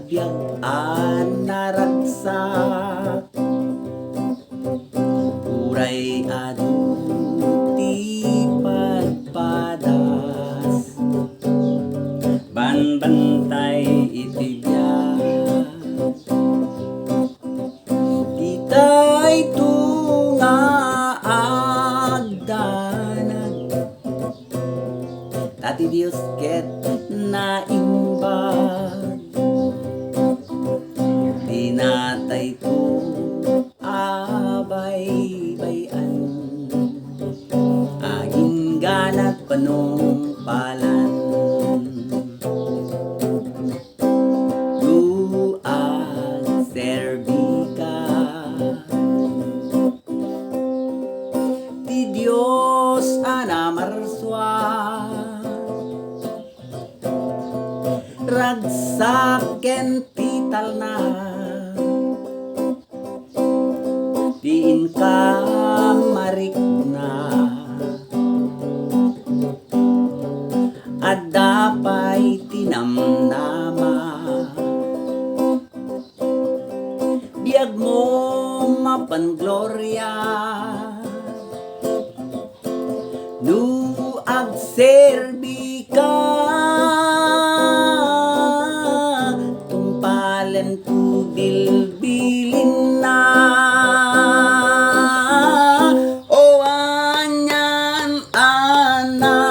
biag naragsak uray aduti pagpadas banbantay iti biag itay tunga agdanag tati Dios ket naimbag dinatay to abay-bayan aging ganat panungpalan duag serbika ti Dios anamarswa ragsak ken tital na diin ka marikna at dapay tinamnama biag mo mapanglorya nu agserbi ka tumpalan tu bilbilin na o anyan anagimbag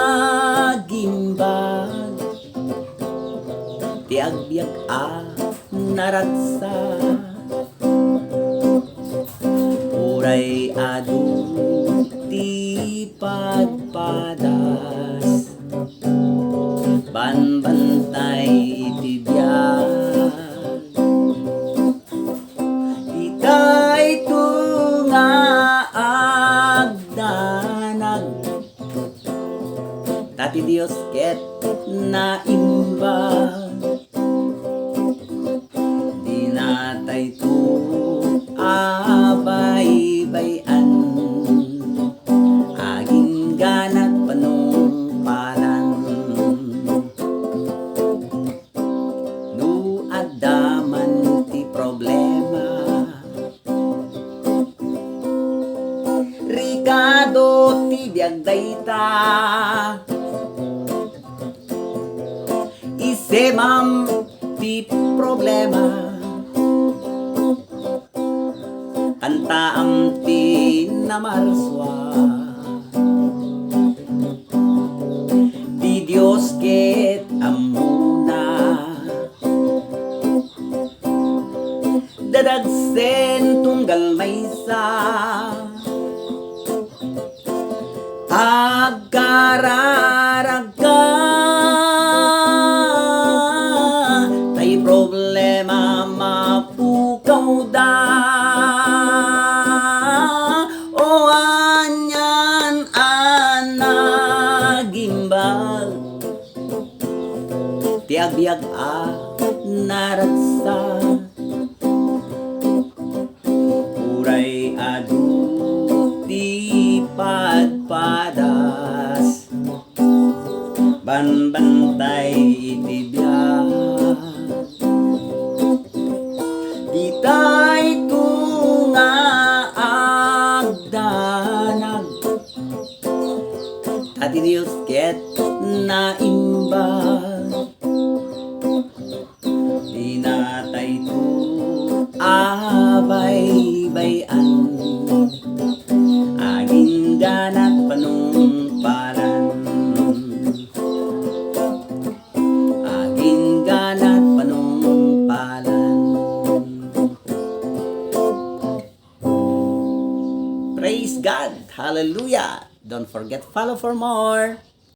ti agbiag naragsa uray adu ti pagpadas banbantay iti biag itay tunga agdanag tati Dios ket naimbag dinatay to abay-bayan aging ganat panungpalan nu adaman ti problema Ricardo ti biag dayta isemam ti problema kanta am ti namarswa di Dios ket amuna dadagsen tunggal maysa agkararagka tay problema mapukaw da o anyan anagimbal ti agbiag naragsa uray adu ti pagpadas banbantay iti biag itay tunga agdanag tati Dios ket naimbag dinatay to abay-bayan aging ganat panungpalan aging ganat panungpalan. Praise God! Hallelujah! Don't forget follow for more.